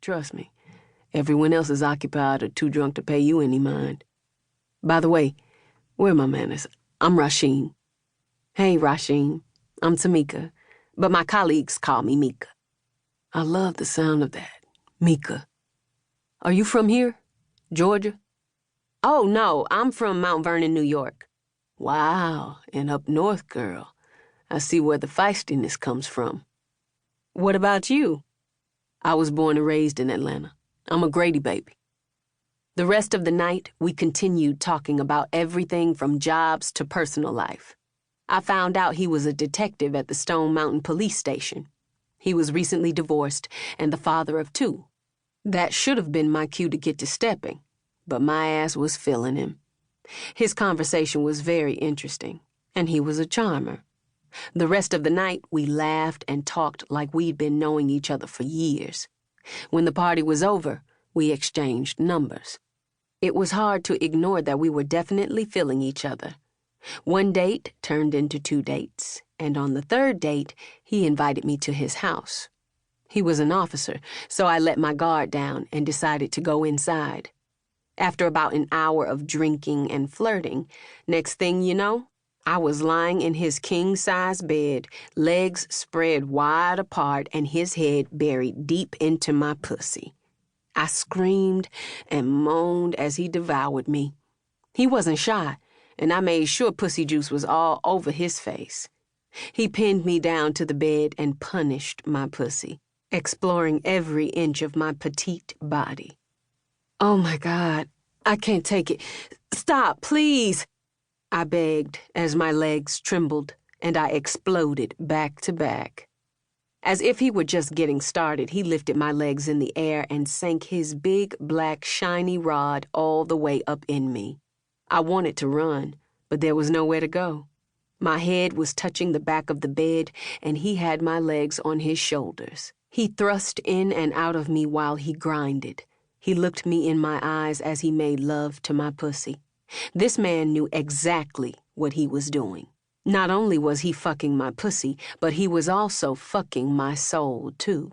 trust me. Everyone else is occupied or too drunk to pay you any mind. By the way, where are my manners? I'm Rakeem. Hey, Rakeem. I'm Tamika, but my colleagues call me Mika. I love the sound of that. Mika. Are you from here? Georgia? Oh, no, I'm from Mount Vernon, New York. Wow, and up north, girl. I see where the feistiness comes from. What about you? I was born and raised in Atlanta. I'm a Grady baby. The rest of the night, we continued talking about everything from jobs to personal life. I found out he was a detective at the Stone Mountain Police Station. He was recently divorced and the father of 2. That should have been my cue to get to stepping, but my ass was feeling him. His conversation was very interesting, and he was a charmer. The rest of the night, we laughed and talked like we'd been knowing each other for years. When the party was over, we exchanged numbers. It was hard to ignore that we were definitely feeling each other. One date turned into 2 dates, and on the 3rd date, he invited me to his house. He was an officer, so I let my guard down and decided to go inside. After about an hour of drinking and flirting, next thing you know, I was lying in his king-size bed, legs spread wide apart and his head buried deep into my pussy. I screamed and moaned as he devoured me. He wasn't shy, and I made sure pussy juice was all over his face. He pinned me down to the bed and punished my pussy, exploring every inch of my petite body. Oh my God, I can't take it. Stop, please, I begged as my legs trembled and I exploded back to back. As if he were just getting started, he lifted my legs in the air and sank his big, black, shiny rod all the way up in me. I wanted to run, but there was nowhere to go. My head was touching the back of the bed, and he had my legs on his shoulders. He thrust in and out of me while he grinded. He looked me in my eyes as he made love to my pussy. This man knew exactly what he was doing. Not only was he fucking my pussy, but he was also fucking my soul, too.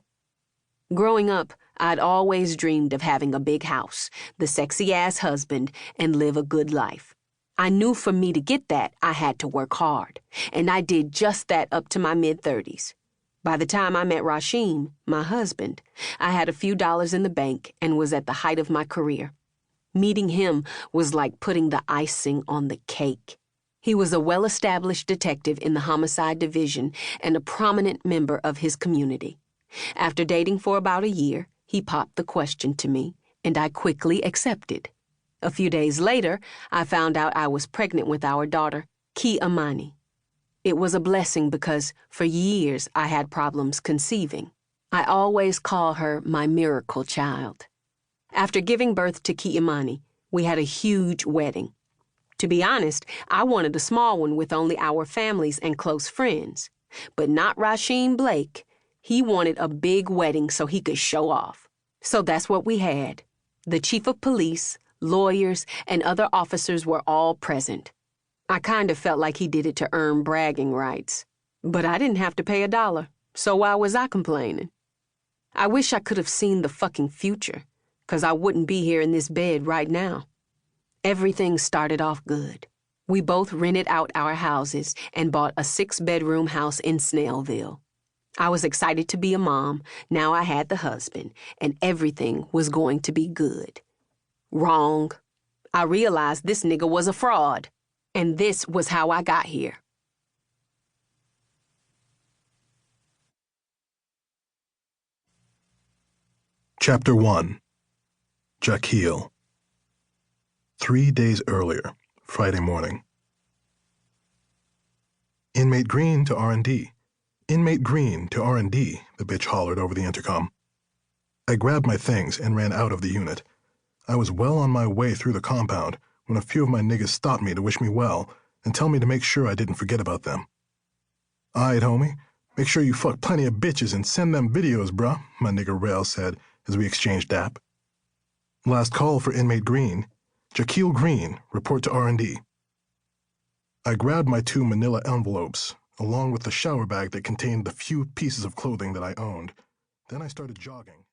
Growing up, I'd always dreamed of having a big house, the sexy-ass husband, and live a good life. I knew for me to get that, I had to work hard, and I did just that up to my mid-30s. By the time I met Rakeem, my husband, I had a few dollars in the bank and was at the height of my career. Meeting him was like putting the icing on the cake. He was a well-established detective in the homicide division and a prominent member of his community. After dating for about a year, he popped the question to me, and I quickly accepted. A few days later, I found out I was pregnant with our daughter, Ki-Amani. It was a blessing because, for years, I had problems conceiving. I always call her my miracle child. After giving birth to Ki-Amani, we had a huge wedding. To be honest, I wanted a small one with only our families and close friends. But not Rakeem Blake. He wanted a big wedding so he could show off. So that's what we had. The chief of police, lawyers, and other officers were all present. I kind of felt like he did it to earn bragging rights. But I didn't have to pay $1, so why was I complaining? I wish I could have seen the fucking future, 'cause I wouldn't be here in this bed right now. Everything started off good. We both rented out our houses and bought a 6-bedroom house in Snellville. I was excited to be a mom. Now I had the husband, and everything was going to be good. Wrong. I realized this nigga was a fraud, and this was how I got here. Chapter 1. Jakeel. 3 days earlier, Friday morning. Inmate Green to R&D. Inmate Green to R&D, the bitch hollered over the intercom. I grabbed my things and ran out of the unit. I was well on my way through the compound when a few of my niggas stopped me to wish me well and tell me to make sure I didn't forget about them. Aight, homie. Make sure you fuck plenty of bitches and send them videos, bruh, my nigga Rail said as we exchanged dap. Last call for Inmate Green. Jakeel Green, report to R&D. I grabbed my 2 manila envelopes, along with the shower bag that contained the few pieces of clothing that I owned. Then I started jogging.